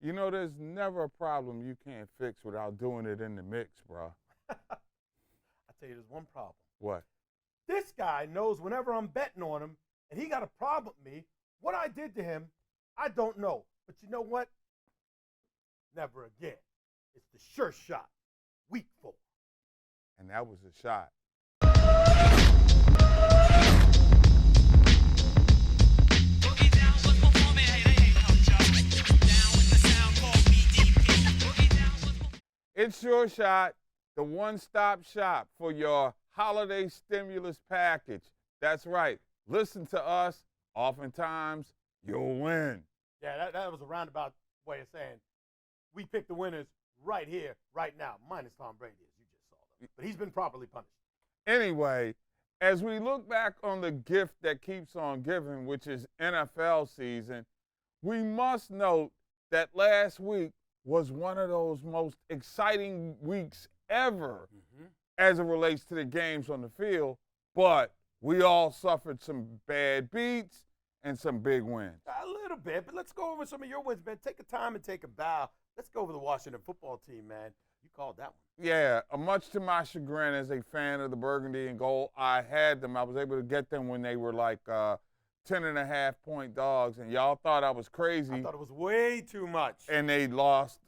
You know, there's never a problem you can't fix without doing it in the mix, bro. I tell you, there's one problem. What? This guy knows whenever I'm betting on him and he got a problem with me, what I did to him, I don't know. But you know what? Never again. It's the sure shot. Week 4. And that was a shot. It's Your Shot, the one-stop shop for your holiday stimulus package. That's right. Listen to us. Oftentimes, you'll win. Yeah, that was a roundabout way of saying we pick the winners right here, right now, minus Tom Brady, as you just saw them. But he's been properly punished. Anyway, as we look back on the gift that keeps on giving, which is NFL season, we must note that last week was one of those most exciting weeks ever as it relates to the games on the field, but we all suffered some bad beats and some big wins. A little bit, but let's go over some of your wins, man. Take a time and take a bow. Let's go over the Washington football team, man. You called that one. Yeah, much to my chagrin as a fan of the burgundy and gold, I had them. I was able to get them when they were like 10.5-point dogs, and y'all thought I was crazy. I thought it was way too much. And they lost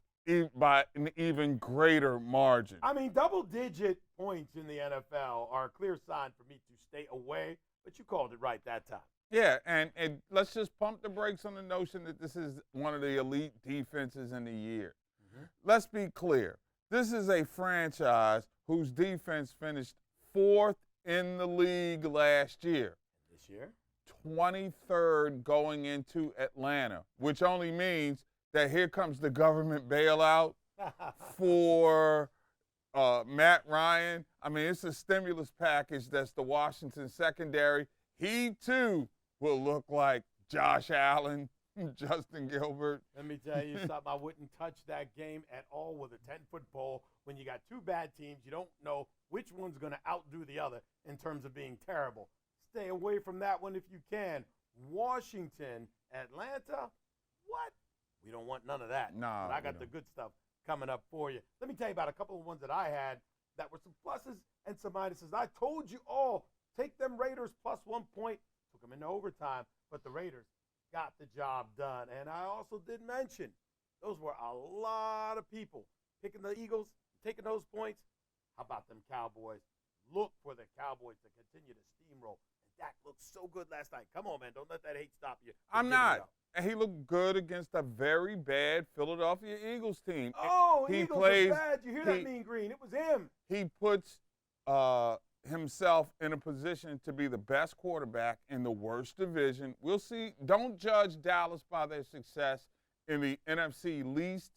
by an even greater margin. I mean, double-digit points in the NFL are a clear sign for me to stay away, but you called it right that time. Yeah, and let's just pump the brakes on the notion that this is one of the elite defenses in the year. Let's be clear. This is a franchise whose defense finished 4th in the league last year. This year? 23rd going into Atlanta, which only means that here comes the government bailout for Matt Ryan. I mean, it's a stimulus package that's the Washington secondary. He, too, will look like Josh Allen, Justin Gilbert. Let me tell you something. I wouldn't touch that game at all with a 10-foot pole. When you got two bad teams, you don't know which one's going to outdo the other in terms of being terrible. Stay away from that one if you can. Washington, Atlanta, what? We don't want none of that. No, but I got the good stuff coming up for you. Let me tell you about a couple of ones that I had that were some pluses and some minuses. I told you all, take them Raiders plus 1 point. Took them into overtime, but the Raiders got the job done. And I also did mention those were a lot of people picking the Eagles, taking those points. How about them Cowboys? Look for the Cowboys to continue to steamroll. And Dak looked so good last night. Come on, man. Don't let that hate stop you. I'm not. And he looked good against a very bad Philadelphia Eagles team. Oh, Eagles are bad. You hear that, Mean Green? It was him. He puts himself in a position to be the best quarterback in the worst division. We'll see. Don't judge Dallas by their success in the NFC least.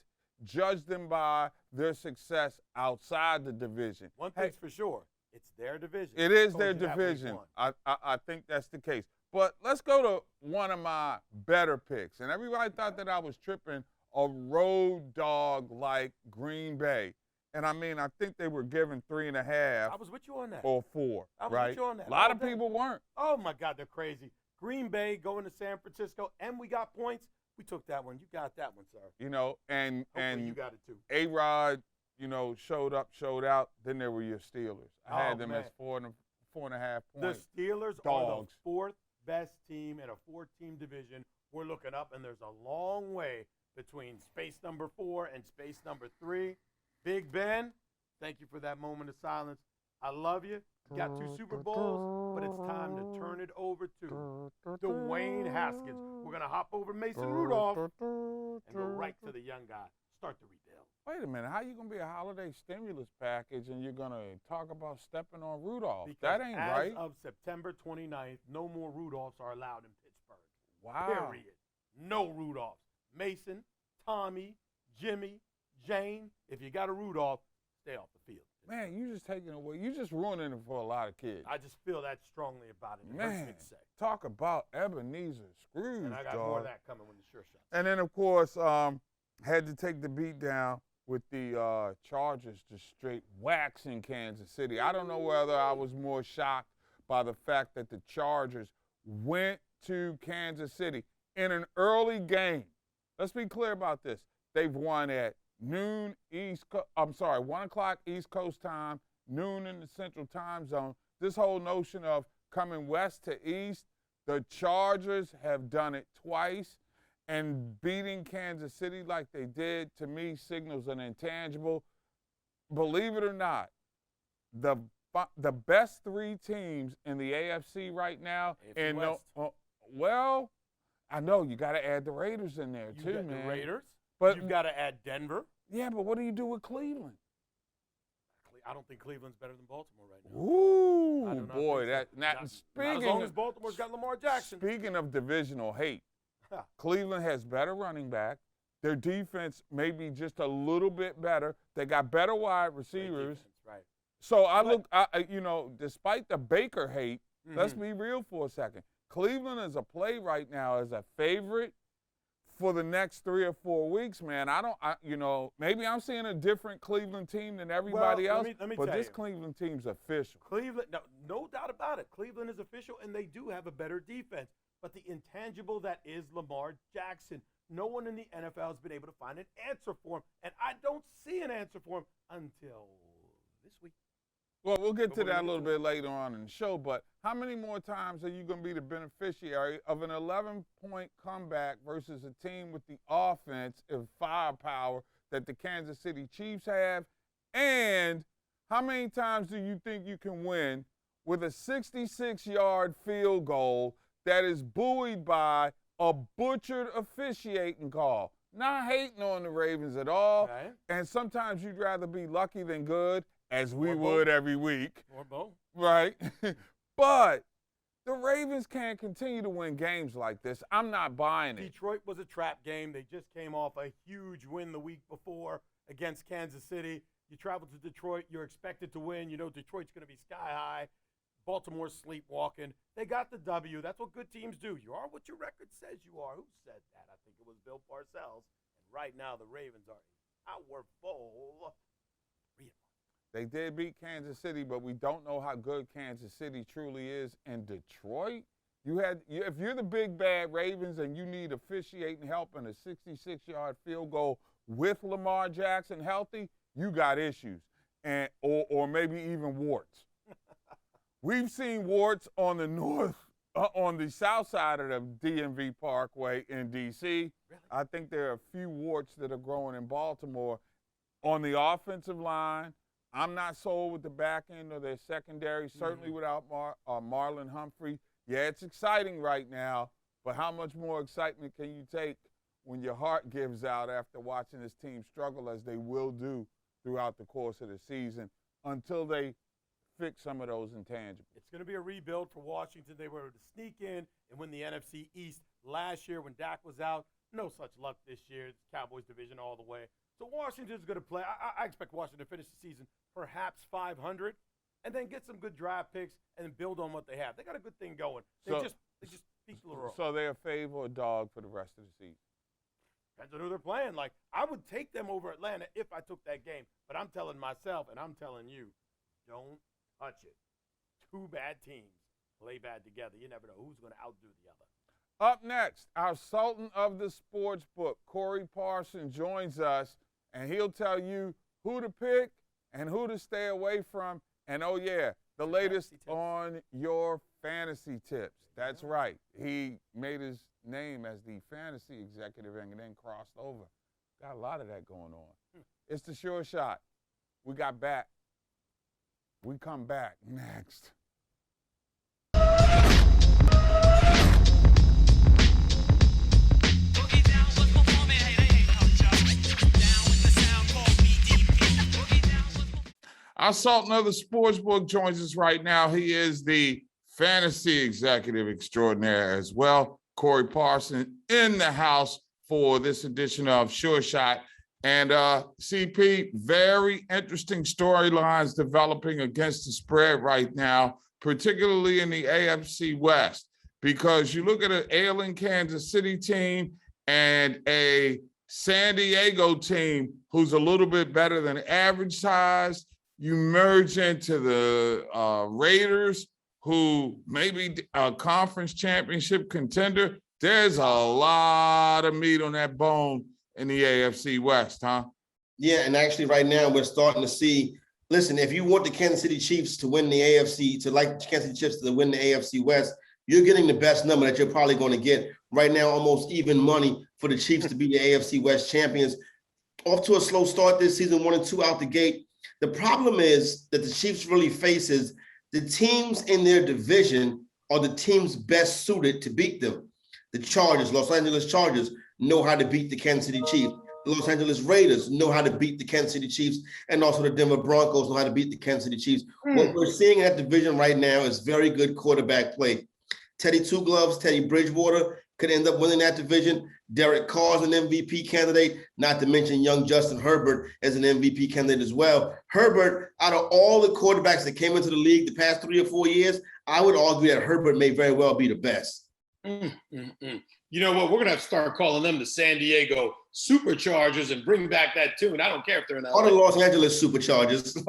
Judge them by their success outside the division. One thing's for sure. It's their division. It is their division. I think that's the case. But let's go to one of my better picks. And everybody thought that I was tripping a road dog like Green Bay. And, I mean, I think they were given 3.5. I was with you on that. Or 4, I was right? with you on that. A lot of people weren't. Oh, my God, they're crazy. Green Bay going to San Francisco, and we got points. We took that one. You got that one, sir. You know, and hopefully you got it too. A-Rod, you know, showed up, showed out. Then there were your Steelers. I had them as 4.5 points. The Steelers dogs. are the 4th best team in a 4-team division. We're looking up, and there's a long way between space number 4 and space number 3. Big Ben, thank you for that moment of silence. I love you. You got 2 Super Bowls, but it's time to turn it over to Dwayne Haskins. We're going to hop over Mason Rudolph and go right to the young guy. Start the rebuild. Wait a minute. How you going to be a holiday stimulus package and you're going to talk about stepping on Rudolph? Because that ain't right. As of September 29th, no more Rudolphs are allowed in Pittsburgh. Wow. Period. No Rudolphs. Mason, Tommy, Jimmy, Jane, if you got a Rudolph, stay off the field. Man, you just taking away. You just ruining it for a lot of kids. I just feel that strongly about it. Man, talk about Ebenezer Scrooge, and I got more of that coming when the sure shot. And then, of course, had to take the beat down with the Chargers just straight waxing Kansas City. I don't know whether I was more shocked by the fact that the Chargers went to Kansas City in an early game. Let's be clear about this. they've won at 1 o'clock East Coast time, noon in the Central Time Zone. This whole notion of coming west to east, the Chargers have done it twice, and beating Kansas City like they did, to me, signals an intangible. Believe it or not, the best 3 teams in the AFC right now, and well, I know you got to add the Raiders in there too, man. The Raiders, but you've got to add Denver. Yeah, but what do you do with Cleveland? I don't think Cleveland's better than Baltimore right now. Ooh, boy, not as long as Baltimore's got Lamar Jackson. Speaking of divisional hate, Cleveland has better running back. Their defense may be just a little bit better. They got better wide receivers. Defense, right. So despite the Baker hate, let's be real for a second. Cleveland is a play right now as a favorite for the next 3 or 4 weeks, man. Maybe I'm seeing a different Cleveland team than everybody else, but this Cleveland team's official. Cleveland, no doubt about it. Cleveland is official, and they do have a better defense. But the intangible that is Lamar Jackson, no one in the NFL has been able to find an answer for him, and I don't see an answer for him until this week. Well, we'll get to that a little bit later on in the show, but how many more times are you going to be the beneficiary of an 11-point comeback versus a team with the offense and firepower that the Kansas City Chiefs have? And how many times do you think you can win with a 66-yard field goal that is buoyed by a butchered officiating call? Not hating on the Ravens at all, okay. And sometimes you'd rather be lucky than good, as we would every week. Or both. Right? But the Ravens can't continue to win games like this. I'm not buying it. Detroit was a trap game. They just came off a huge win the week before against Kansas City. You travel to Detroit, you're expected to win. You know Detroit's going to be sky high. Baltimore's sleepwalking. They got the W. That's what good teams do. You are what your record says you are. Who said that? I think it was Bill Parcells. And right now the Ravens are powerful. They did beat Kansas City, but we don't know how good Kansas City truly is. And Detroit, if you're the big bad Ravens and you need officiating help in a 66-yard field goal with Lamar Jackson healthy, you got issues, or maybe even warts. We've seen warts on the south side of the DMV Parkway in D.C. Really? I think there are a few warts that are growing in Baltimore on the offensive line. I'm not sold with the back end of their secondary, certainly without Marlon Humphrey. Yeah, it's exciting right now, but how much more excitement can you take when your heart gives out after watching this team struggle, as they will do throughout the course of the season, until they fix some of those intangibles? It's going to be a rebuild for Washington. They were able to sneak in and win the NFC East last year when Dak was out. No such luck this year. It's Cowboys division all the way. So Washington's going to play. I expect Washington to finish the season perhaps 500 and then get some good draft picks and build on what they have. They got a good thing going. They just peaked a little early. So they're a favor or dog for the rest of the season? Depends on who they're playing. Like, I would take them over Atlanta if I took that game. But I'm telling myself and I'm telling you, don't touch it. Two bad teams play bad together. You never know who's going to outdo the other. Up next, our Sultan of the Sports Book, Corey Parson, joins us, and he'll tell you who to pick and who to stay away from. And, oh, yeah, the latest on your fantasy tips. That's right. He made his name as the fantasy executive and then crossed over. Got a lot of that going on. It's the Sure Shot. We got back. We come back next. Our Sultan of the Sportsbook joins us right now. He is the fantasy executive extraordinaire as well. Corey Parson in the house for this edition of Sure Shot. And CP, very interesting storylines developing against the spread right now, particularly in the AFC West, because you look at an ailing Kansas City team and a San Diego team who's a little bit better than average size. You merge into the Raiders, who may be a conference championship contender. There's a lot of meat on that bone in the AFC West, huh? Yeah, and actually right now we're starting to see, listen, if you want the Kansas City Chiefs to win the AFC, to like the Kansas City Chiefs to win the AFC West, you're getting the best number that you're probably going to get. Right now, almost even money for the Chiefs to be the AFC West champions. Off to a slow start this season, 1-2 out the gate. The problem is that the Chiefs really faces the teams in their division are the teams best suited to beat them. The Chargers, Los Angeles Chargers, know how to beat the Kansas City Chiefs. The Los Angeles Raiders know how to beat the Kansas City Chiefs, and also the Denver Broncos know how to beat the Kansas City Chiefs. What we're seeing in that division right now is very good quarterback play. Teddy Two Gloves, Teddy Bridgewater could end up winning that division. Derek Carr's an MVP candidate, not to mention young Justin Herbert as an MVP candidate as well. Herbert, out of all the quarterbacks that came into the league the past 3 or 4 years, I would argue that Herbert may very well be the best. You know what? We're going to have to start calling them the San Diego Superchargers and bring back that tune. I don't care if they're in that. Or the Los Angeles Superchargers.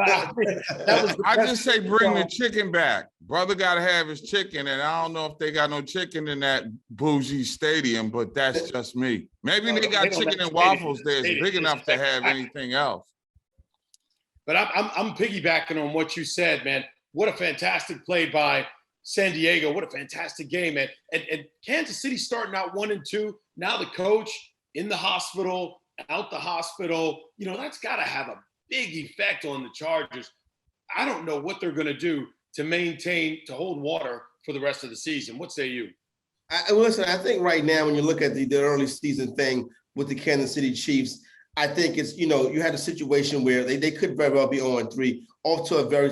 I just say bring the chicken back. Brother got to have his chicken, and I don't know if they got no chicken in that bougie stadium, but that's just me. Maybe they got chicken and waffles there. It's big enough to have anything else. But I'm piggybacking on what you said, man. What a fantastic play by San Diego. What a fantastic game, man. And Kansas City starting out 1-2. Now the coach in the hospital, out the hospital. You know, that's got to have a big effect on the Chargers. I don't know what they're going to do to hold water for the rest of the season. What say you? Listen, I think right now when you look at the early season thing with the Kansas City Chiefs, I think it's, you know, you had a situation where they could very well be 0-3, off to a very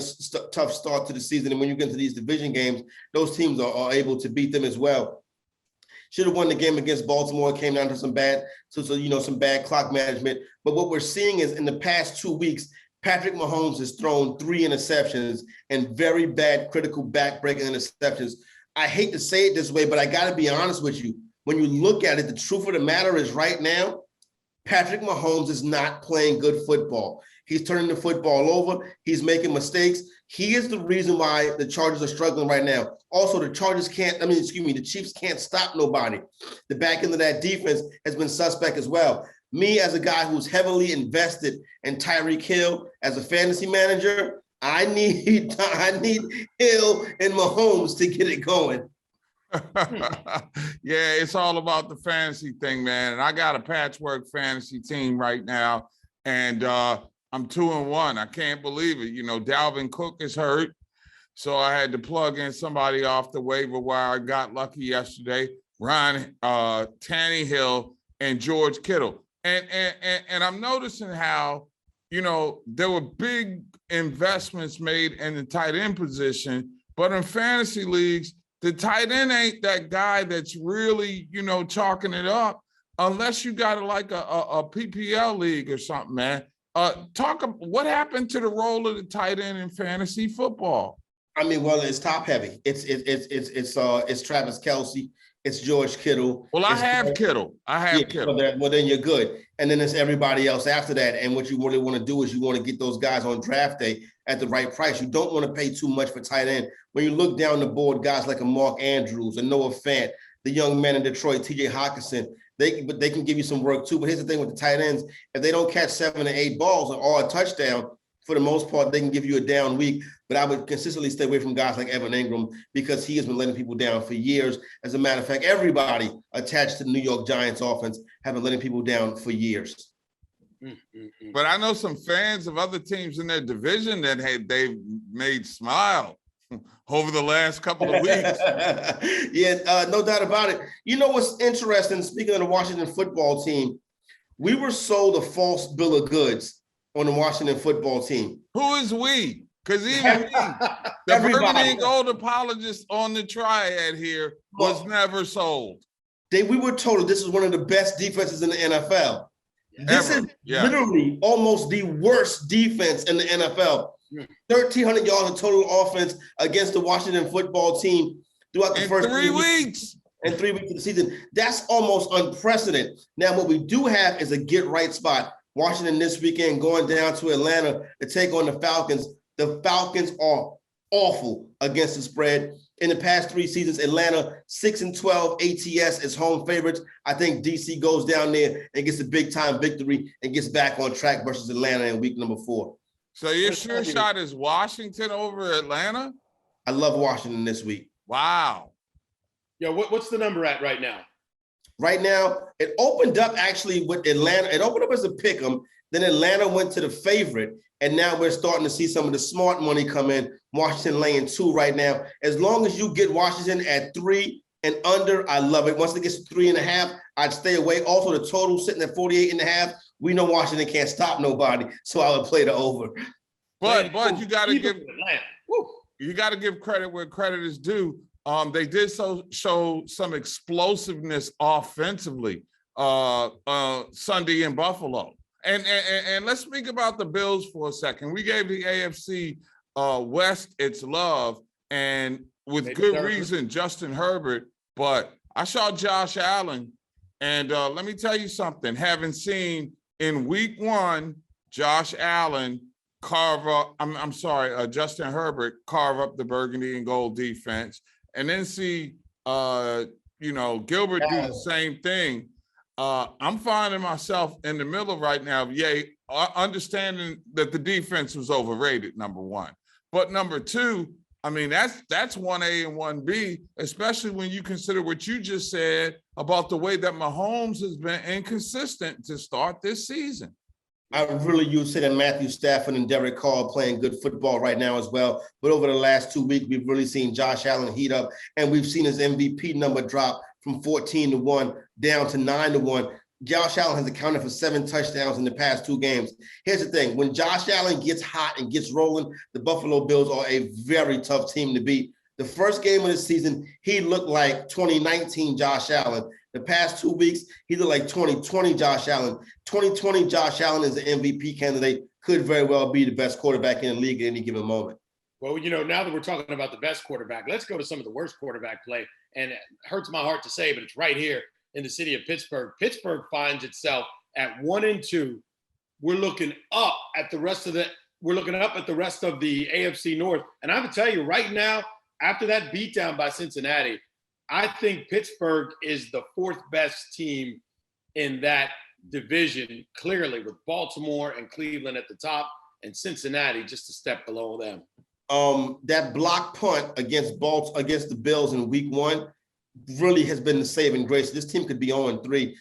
tough start to the season. And when you get into these division games, those teams are able to beat them as well. Should have won the game against Baltimore. It came down to some bad clock management. But what we're seeing is in the past 2 weeks, Patrick Mahomes has thrown 3 interceptions and very bad critical back-breaking interceptions. I hate to say it this way, but I got to be honest with you. When you look at it, the truth of the matter is right now, Patrick Mahomes is not playing good football. He's turning the football over. He's making mistakes. He is the reason why the Chargers are struggling right now. Also, the Chiefs can't stop nobody. The back end of that defense has been suspect as well. Me, as a guy who's heavily invested in Tyreek Hill as a fantasy manager, I need Hill and Mahomes to get it going. Yeah, it's all about the fantasy thing, man. And I got a patchwork fantasy team right now, and I'm 2-1. I can't believe it. You know, Dalvin Cook is hurt, so I had to plug in somebody off the waiver wire. I got lucky yesterday. Ryan Tannehill and George Kittle, and I'm noticing how, you know, there were big investments made in the tight end position, but in fantasy leagues, the tight end ain't that guy that's really, you know, chalking it up unless you got like a PPL league or something, man. What happened to the role of the tight end in fantasy football? I mean, well, it's top heavy. It's Travis Kelce. It's George Kittle. Well, I have Kittle. Kittle. Well, then you're good. And then it's everybody else after that. And what you really want to do is you want to get those guys on draft day at the right price. You don't want to pay too much for tight end. When you look down the board, guys like a Mark Andrews, a Noah Fant, the young man in Detroit, T.J. Hockenson, they can give you some work too. But here's the thing with the tight ends: if they don't catch 7 or 8 balls or a touchdown, for the most part, they can give you a down week. But I would consistently stay away from guys like Evan Ingram because he has been letting people down for years. As a matter of fact, everybody attached to the New York Giants offense have been letting people down for years. But I know some fans of other teams in their division that they've made smile over the last couple of weeks. Yeah, no doubt about it. You know what's interesting? Speaking of the Washington football team, we were sold a false bill of goods on the Washington football team. Who is we? Because even me, the Burgundy Gold apologist on the triad here was never sold. We were told this is one of the best defenses in the NFL. This is literally almost the worst defense in the NFL. 1,300 yards of total offense against the Washington football team throughout the first 3 weeks. And 3 weeks of the season. That's almost unprecedented. Now, what we do have is a get-right spot. Washington this weekend going down to Atlanta to take on the Falcons. The Falcons are awful against the spread. in the past 3 seasons. Atlanta 6-12 ATS as home favorites. I think DC goes down there and gets a big time victory and gets back on track versus Atlanta in week number 4. So your sure shot is Washington over Atlanta? I love Washington this week. Wow. Yeah, what's the number at right now? Right now, it opened up actually with Atlanta. It opened up as a pick 'em. Then Atlanta went to the favorite. And now we're starting to see some of the smart money come in. Washington laying 2 right now. As long as you get Washington at 3 and under, I love it. Once it gets to 3.5, I'd stay away. Also, the total sitting at 48.5. We know Washington can't stop nobody, so I would play the over. But you got to give credit where credit is due. They did show some explosiveness offensively Sunday in Buffalo. And let's speak about the Bills for a second. We gave the AFC West its love, and with good reason, Justin Herbert. But I saw Josh Allen, and let me tell you something. Having seen in week 1, Josh Allen Justin Herbert carve up the burgundy and gold defense, and then see Gilbert do the same thing. I'm finding myself in the middle right now, understanding that the defense was overrated, number 1. But number 2, I mean, that's 1A and 1B, especially when you consider what you just said about the way that Mahomes has been inconsistent to start this season. I really use it in Matthew Stafford and Derek Carr playing good football right now as well. But over the last 2 weeks, we've really seen Josh Allen heat up, and we've seen his MVP number drop from 14-1 down to 9-1. Josh Allen has accounted for 7 touchdowns in the past 2 games. Here's the thing. When Josh Allen gets hot and gets rolling, the Buffalo Bills are a very tough team to beat. The first game of the season, he looked like 2019 Josh Allen. The past 2 weeks, he looked like 2020 Josh Allen. 2020 Josh Allen is an MVP candidate, could very well be the best quarterback in the league at any given moment. Well, now that we're talking about the best quarterback, let's go to some of the worst quarterback play. And it hurts my heart to say, but it's right here in the city of Pittsburgh. Pittsburgh finds itself at 1-2. We're looking up at the rest of the AFC North. And I would tell you right now, after that beatdown by Cincinnati, I think Pittsburgh is the 4th best team in that division, clearly, with Baltimore and Cleveland at the top and Cincinnati just a step below them. That block punt against the Bills in week 1 really has been the saving grace. This team could be 0-3.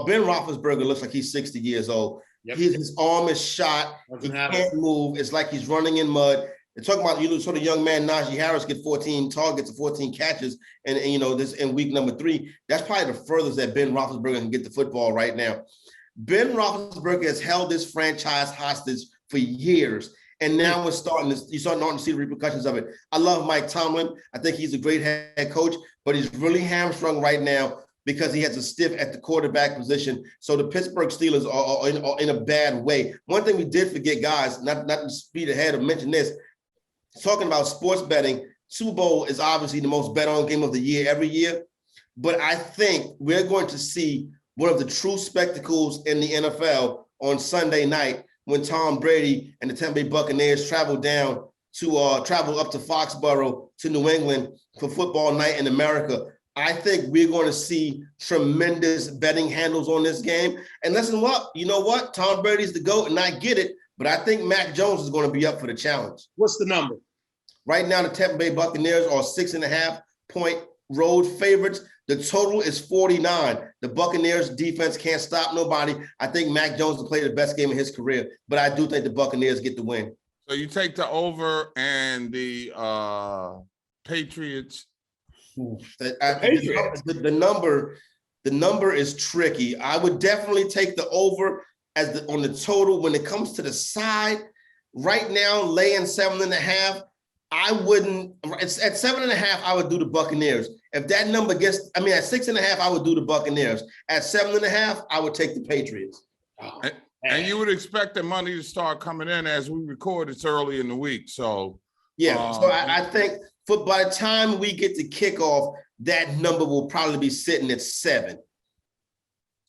Ben Roethlisberger looks like he's 60 years old. Yep. His arm is shot. He can't move. It's like he's running in mud. They're talking about sort of young man Najee Harris get 14 targets and 14 catches, and this in week number 3. That's probably the furthest that Ben Roethlisberger can get the football right now. Ben Roethlisberger has held this franchise hostage for years. And now you're starting to see the repercussions of it. I love Mike Tomlin. I think he's a great head coach, but he's really hamstrung right now because he has a stiff at the quarterback position. So the Pittsburgh Steelers are in a bad way. One thing we did forget, guys, not to speed ahead or mention this, talking about sports betting, Super Bowl is obviously the most bet on game of the year every year. But I think we're going to see one of the true spectacles in the NFL on Sunday night, when Tom Brady and the Tampa Bay Buccaneers travel up to Foxborough to New England for football night in America. I think we're going to see tremendous betting handles on this game. And listen, you know what? Tom Brady's the GOAT, and I get it, but I think Mac Jones is going to be up for the challenge. What's the number? Right now, the Tampa Bay Buccaneers are 6.5-point road favorites. The total is 49. The Buccaneers defense can't stop nobody. I think Mac Jones will play the best game of his career, but I do think the Buccaneers get the win. So you take the over and the Patriots. The number is tricky. I would definitely take the over on the total. When it comes to the side, right now, laying 7.5. I wouldn't. It's at 7.5. I would do the Buccaneers. If that number at 6.5, I would do the Buccaneers. At 7.5, I would take the Patriots. And you would expect the money to start coming in as we record. It's early in the week, so yeah. So I think by the time we get to kickoff, that number will probably be sitting at 7.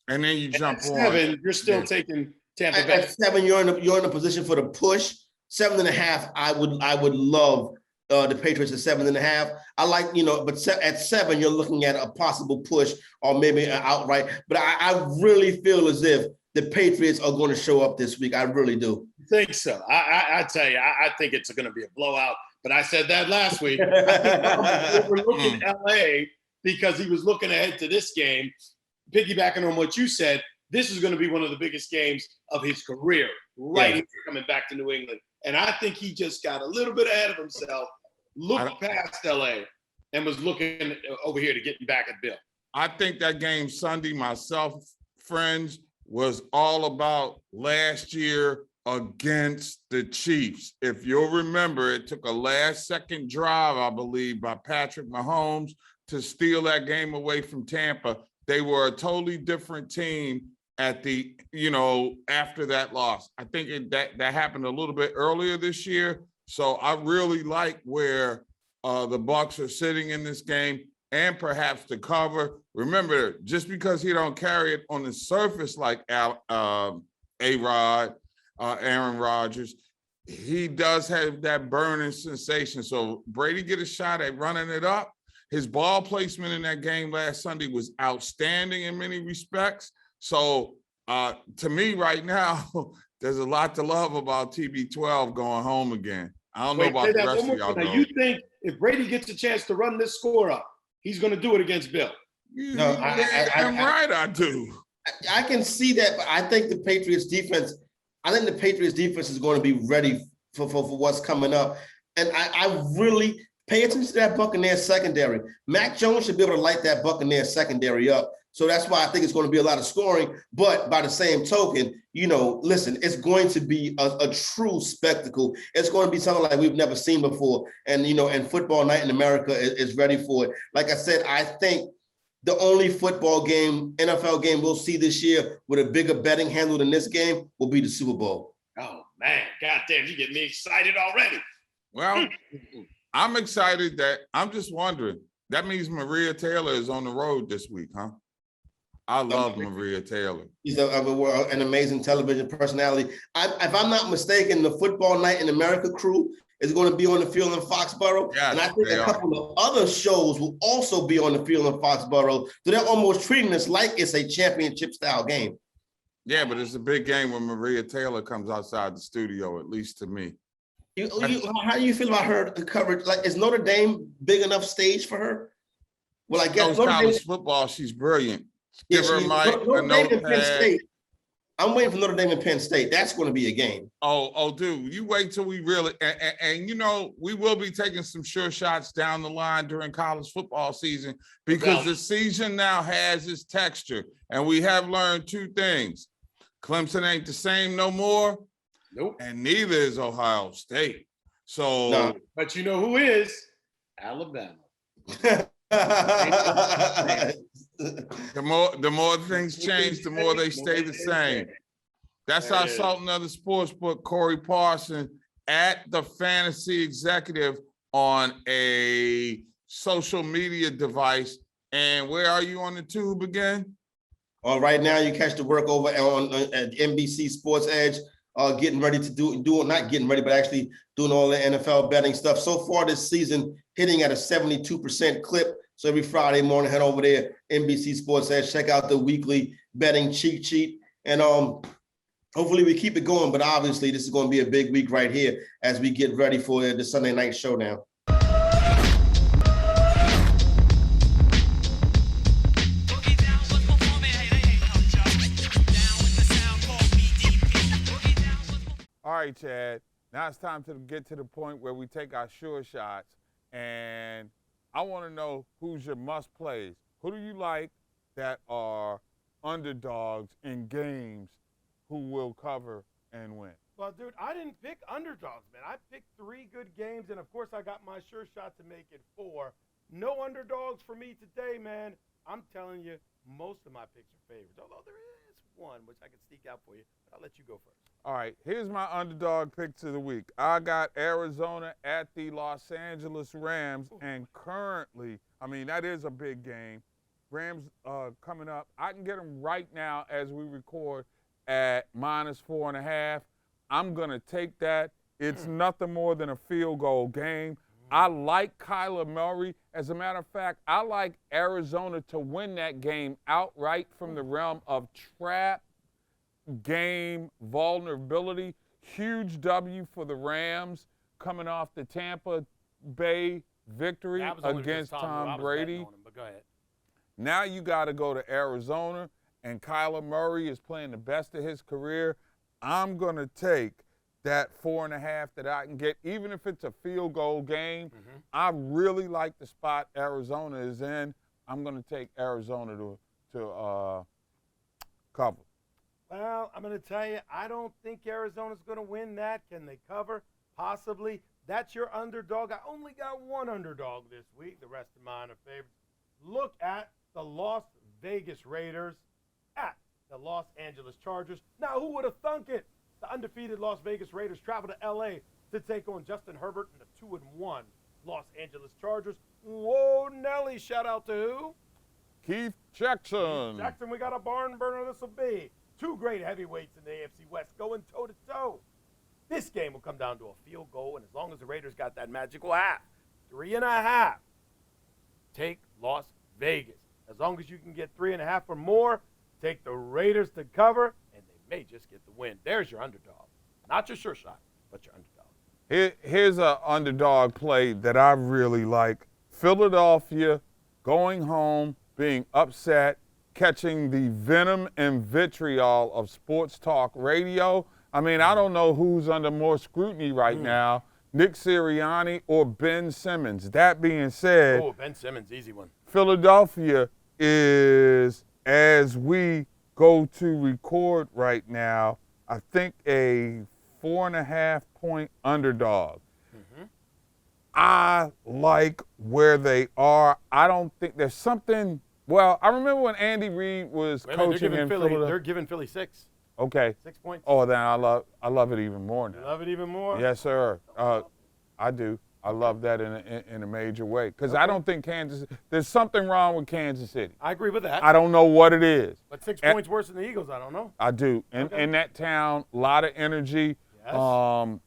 And then you jump on 7. You're still taking Tampa Bay. At 7, you're in a position for the push. 7.5, I would love the Patriots at 7.5. I like, but at 7, you're looking at a possible push or maybe an outright. But I really feel as if the Patriots are going to show up this week. I really do. I think so. I tell you, I think it's going to be a blowout. But I said that last week. I think Tom overlooking LA because he was looking ahead to this game. Piggybacking on what you said, this is going to be one of the biggest games of his career, right? Coming back to New England. And I think he just got a little bit ahead of himself, looked past LA, and was looking over here to get back at Bill. I think that game Sunday, myself, friends, was all about last year against the Chiefs. If you'll remember, it took a last-second drive, I believe, by Patrick Mahomes to steal that game away from Tampa. They were a totally different team at the, after that loss. I think that happened a little bit earlier this year. So I really like where the Bucs are sitting in this game and perhaps the cover. Remember, just because he don't carry it on the surface like A-Rod, Aaron Rodgers, he does have that burning sensation. So Brady get a shot at running it up. His ball placement in that game last Sunday was outstanding in many respects. So to me right now, there's a lot to love about TB12 going home again. I don't know about the rest of y'all. Now, you think if Brady gets a chance to run this score up, he's going to do it against Bill? No, I do. I can see that, but I think the Patriots defense is going to be ready for what's coming up. And I really pay attention to that Buccaneers secondary. Mac Jones should be able to light that Buccaneers secondary up. So that's why I think it's going to be a lot of scoring. But by the same token, listen, it's going to be a true spectacle. It's going to be something like we've never seen before. And, and football night in America is ready for it. Like I said, I think the only football game, NFL game we'll see this year with a bigger betting handle than this game will be the Super Bowl. Oh, man. Goddamn, you get me excited already. Well, I'm excited I'm just wondering. That means Maria Taylor is on the road this week, huh? I love Maria Taylor. She's an amazing television personality. If I'm not mistaken, the Football Night in America crew is going to be on the field in Foxborough. Yes, and I think a couple of other shows will also be on the field in Foxborough. So they're almost treating this like it's a championship-style game. Yeah, but it's a big game when Maria Taylor comes outside the studio, at least to me. How do you feel about her coverage? Like, is Notre Dame big enough stage for her? Well, I guess college football, she's brilliant. Give her a mic, a notepad. I'm waiting for Notre Dame and Penn State. That's going to be a game. Oh, dude, you wait till we really and we will be taking some sure shots down the line during college football season because the season now has its texture, and we have learned two things: Clemson ain't the same no more. Nope. And neither is Ohio State. So, no. But you know who is? Alabama. The more things change, the more they stay the same. That's our Sultan of the Sportsbook, Corey Parson, at the Fantasy Executive on a social media device. And where are you on the tube again? Right now, you catch the work over on NBC Sports Edge. Getting ready to not getting ready, but actually doing all the NFL betting stuff. So far this season, hitting at a 72% clip. So every Friday morning, head over there, NBC Sports Edge, check out the weekly betting cheat sheet. And hopefully we keep it going. But obviously, this is going to be a big week right here as we get ready for the Sunday night showdown. All right, Chad. Now it's time to get to the point where we take our sure shots, and I want to know who's your must plays. Who do you like that are underdogs in games who will cover and win? Well, dude, I didn't pick underdogs, man. I picked 3 good games, and of course I got my sure shot to make it 4. No underdogs for me today, man. I'm telling you, most of my picks are favorites, although there is one which I can sneak out for you. But I'll let you go first. All right, here's my underdog picks of the week. I got Arizona at the Los Angeles Rams, and currently, that is a big game. Rams coming up. I can get them right now as we record at -4.5. I'm going to take that. It's nothing more than a field goal game. I like Kyler Murray. As a matter of fact, I like Arizona to win that game outright from the realm of trap game vulnerability. Huge W for the Rams coming off the Tampa Bay victory That was only against because Tom knew I Tom was betting Brady. on him, but go ahead. Now you got to go to Arizona, and Kyler Murray is playing the best of his career. I'm going to take that 4.5 that I can get, even if it's a field goal game. I really like the spot Arizona is in. I'm going to take Arizona to cover. Well, I'm going to tell you, I don't think Arizona's going to win that. Can they cover? Possibly. That's your underdog. I only got one underdog this week. The rest of mine are favorites. Look at the Las Vegas Raiders at the Los Angeles Chargers. Now, who would have thunk it? The undefeated Las Vegas Raiders travel to L.A. to take on Justin Herbert and the 2-1 Los Angeles Chargers. Whoa, Nelly, shout out to who? Keith Jackson. Jackson, we got a barn burner this will be. Two great heavyweights in the AFC West going toe-to-toe. This game will come down to a field goal, and as long as the Raiders got that magical half, 3.5, take Las Vegas. As long as you can get 3.5 or more, take the Raiders to cover, and they may just get the win. There's your underdog. Not your sure shot, but your underdog. Here's an underdog play that I really like. Philadelphia going home, being upset, catching the venom and vitriol of sports talk radio. I mean, I don't know who's under more scrutiny right now, Nick Sirianni or Ben Simmons. That being said, Ben Simmons, easy one. Philadelphia is, as we go to record right now, I think a 4.5-point underdog. I like where they are. I don't think there's something. Well, I remember when Andy Reid was coaching in Philadelphia. They're giving Philly 6. Okay. 6 points. Oh, then I love it even more now. You love it even more? Yes, sir. I do. I love that in a major way because I don't think there's something wrong with Kansas City. I agree with that. I don't know what it is. But 6 points worse than the Eagles, I don't know. I do. In that town, a lot of energy. Yes.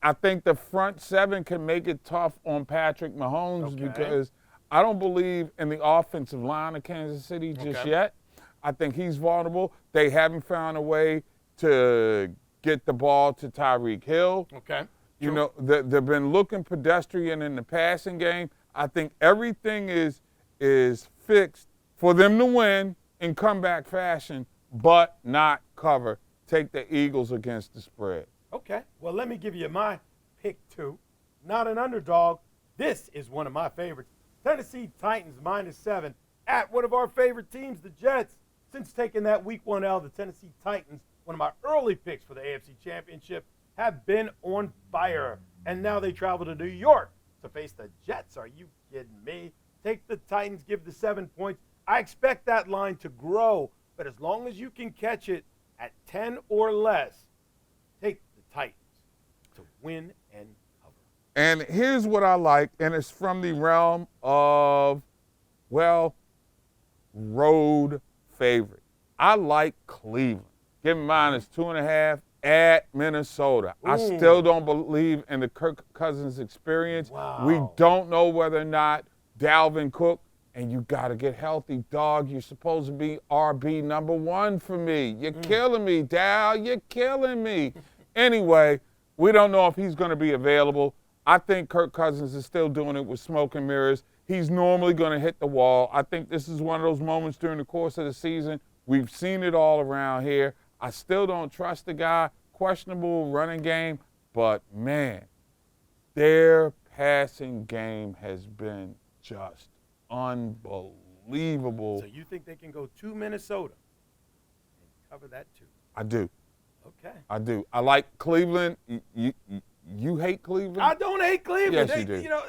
I think the front seven can make it tough on Patrick Mahomes because I don't believe in the offensive line of Kansas City just yet. I think he's vulnerable. They haven't found a way to get the ball to Tyreek Hill. Okay. You know, they've been looking pedestrian in the passing game. I think everything is fixed for them to win in comeback fashion, but not cover. Take the Eagles against the spread. Okay. Well, let me give you my pick 2. Not an underdog. This is one of my favorites. Tennessee Titans -7 at one of our favorite teams, the Jets. Since taking that Week 1 L, the Tennessee Titans, one of my early picks for the AFC Championship, have been on fire. And now they travel to New York to face the Jets. Are you kidding me? Take the Titans, give the 7 points. I expect that line to grow, but as long as you can catch it at 10 or less, take the Titans to win and cover. And here's what I like, and it's from the realm of, well, road favorite. I like Cleveland. Give me -2.5 at Minnesota. I still don't believe in the Kirk Cousins experience. Wow. We don't know whether or not Dalvin Cook, and you got to get healthy, dog. You're supposed to be RB #1 for me. You're killing me, Dal. You're killing me. Anyway, we don't know if he's going to be available. I think Kirk Cousins is still doing it with smoke and mirrors. He's normally going to hit the wall. I think this is one of those moments during the course of the season. We've seen it all around here. I still don't trust the guy. Questionable running game. But, man, their passing game has been just unbelievable. So you think they can go to Minnesota and cover that too? I do. Okay. I do. I like Cleveland. You hate Cleveland? I don't hate Cleveland. Yes, you do. You know,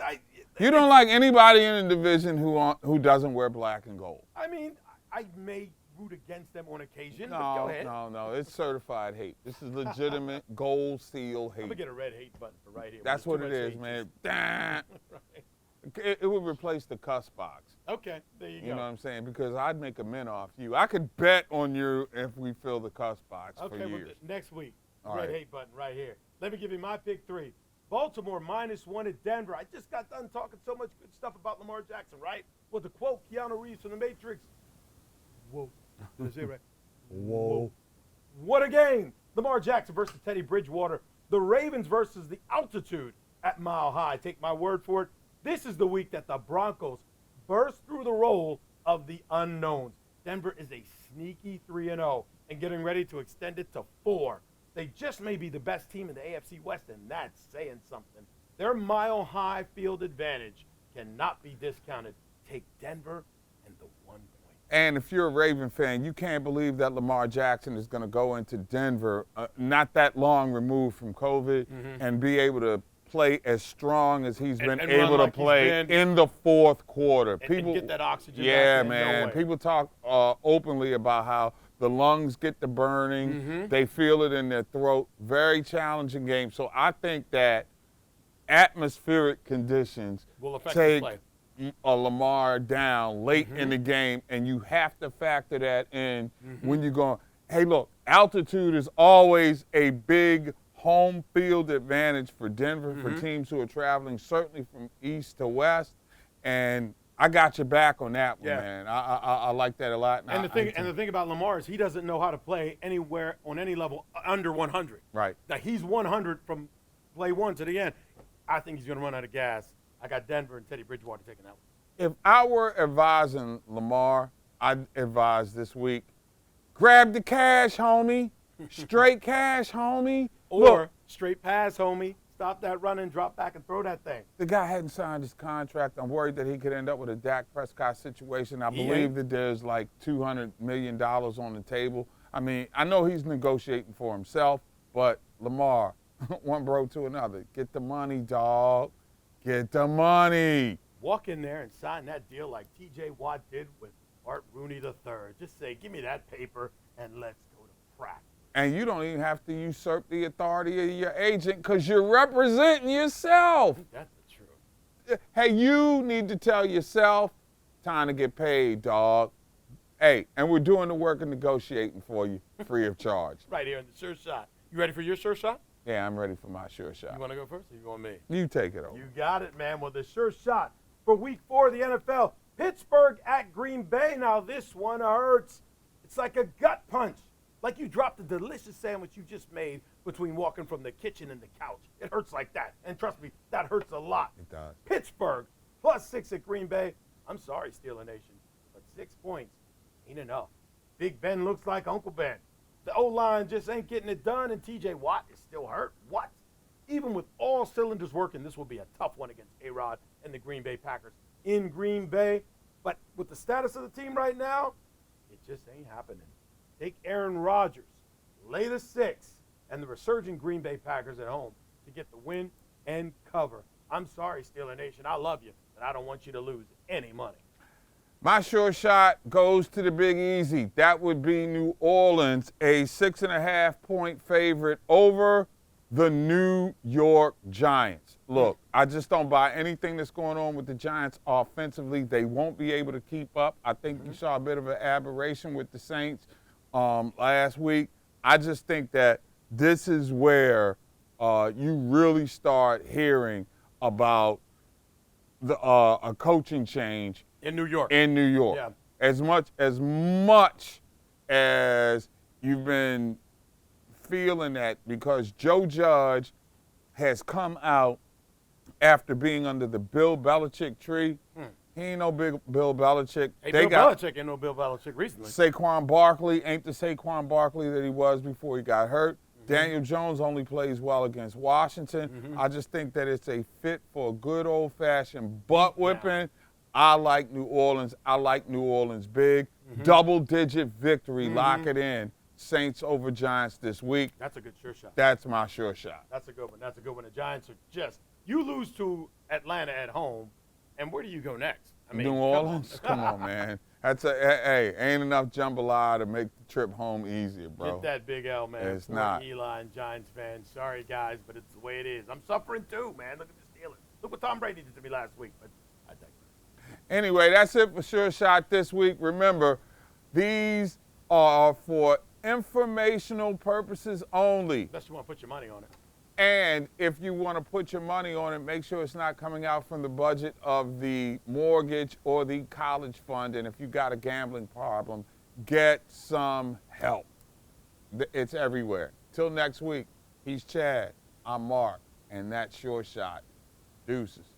You don't like anybody in the division who doesn't wear black and gold. I mean, I may root against them on occasion, but go ahead. No. It's certified hate. This is legitimate gold seal hate. I'm going to get a red hate button for right here. That's what it is, man. Right. It would replace the cuss box. Okay, there you go. You know what I'm saying? Because I'd make a mint off you. I could bet on you if we fill the cuss box for Okay, years. well, next week, All red right. hate button right here. Let me give you my pick 3. Baltimore -1 at Denver. I just got done talking so much good stuff about Lamar Jackson, right? Well, to quote Keanu Reeves from The Matrix, whoa. Did I say it right? Whoa. What a game. Lamar Jackson versus Teddy Bridgewater. The Ravens versus the altitude at Mile High. Take my word for it. This is the week that the Broncos burst through the role of the unknowns. Denver is a sneaky 3-0 and getting ready to extend it to 4. They just may be the best team in the AFC West, and that's saying something. Their mile-high field advantage cannot be discounted. Take Denver and the 1 point. And if you're a Raven fan, you can't believe that Lamar Jackson is going to go into Denver, not that long removed from COVID, and be able to play as strong as he's been able to play in the fourth quarter. People get that oxygen. Yeah, back man. No People talk openly about how the lungs get the burning. They feel it in their throat. Very challenging game. So I think that atmospheric conditions will affect take the play. Lamar down late in the game, and you have to factor that in when you're going, hey, look, altitude is always a big home field advantage for Denver, for teams who are traveling, certainly from east to west. And I got your back on that one, man. I like that a lot. And the thing about Lamar is he doesn't know how to play anywhere on any level under 100. Right. Now, he's 100 from play 1 to the end. I think he's going to run out of gas. I got Denver and Teddy Bridgewater taking that one. If I were advising Lamar, I'd advise this week, grab the cash, homie. Straight cash, homie. Or Look, straight pass, homie. Stop that running, drop back, and throw that thing. the guy hadn't signed his contract. I'm worried that he could end up with a Dak Prescott situation. I believe that there's like $200 million on the table. I mean, I know he's negotiating for himself, but Lamar, one bro to another. Get the money, dog. Get the money. Walk in there and sign that deal like T.J. Watt did with Art Rooney III. Just say, give me that paper and let's go to practice. And you don't even have to usurp the authority of your agent because you're representing yourself. That's the truth. Hey, you need to tell yourself, time to get paid, dog. Hey, and we're doing the work of negotiating for you free of charge. Right here in the sure shot. You ready for your sure shot? Yeah, I'm ready for my sure shot. You want to go first or you want me? You take it over. You got it, man. Well, the sure shot for week 4 of the NFL. Pittsburgh at Green Bay. Now, this one hurts. It's like a gut punch. Like you dropped a delicious sandwich you just made between walking from the kitchen and the couch. It hurts like that. And trust me, that hurts a lot. It does. Pittsburgh, +6 at Green Bay. I'm sorry, Steeler Nation, but 6 points ain't enough. Big Ben looks like Uncle Ben. The O-line just ain't getting it done, and T.J. Watt is still hurt. What? Even with all cylinders working, this will be a tough one against A-Rod and the Green Bay Packers in Green Bay. But with the status of the team right now, it just ain't happening. Take Aaron Rodgers, lay the 6, and the resurgent Green Bay Packers at home to get the win and cover. I'm sorry, Steeler Nation. I love you, but I don't want you to lose any money. My sure shot goes to the Big Easy. That would be New Orleans, a 6.5-point favorite over the New York Giants. Look, I just don't buy anything that's going on with the Giants offensively. They won't be able to keep up. I think you saw a bit of an aberration with the Saints last week. I just think that this is where you really start hearing about a coaching change In New York. Yeah. As much as you've been feeling that, because Joe Judge has come out after being under the Bill Belichick tree. He ain't no big Bill Belichick. Hey, Belichick ain't no Bill Belichick recently. Saquon Barkley ain't the Saquon Barkley that he was before he got hurt. Daniel Jones only plays well against Washington. I just think that it's a fit for a good old-fashioned butt whipping. I like New Orleans. I like New Orleans big. Double-digit victory. Lock it in. Saints over Giants this week. That's a good sure shot. That's my sure shot. That's a good one. That's a good one. The Giants are just – you lose to Atlanta at home, and where do you go next? I mean, New Orleans? Come on, man. Ain't enough jambalaya to make the trip home easier, bro. Get that big L, man. It's Poor not. Eli and Giants fans. Sorry, guys, but it's the way it is. I'm suffering too, man. Look at the Steelers. Look what Tom Brady did to me last week. But I digress. Anyway, that's it for Sure Shot this week. Remember, these are for informational purposes only. Unless you want to put your money on it. And if you want to put your money on it, make sure it's not coming out from the budget of the mortgage or the college fund. And if you got a gambling problem, get some help. It's everywhere. Till next week, he's Chad, I'm Mark, and that's Sure Shot. Deuces.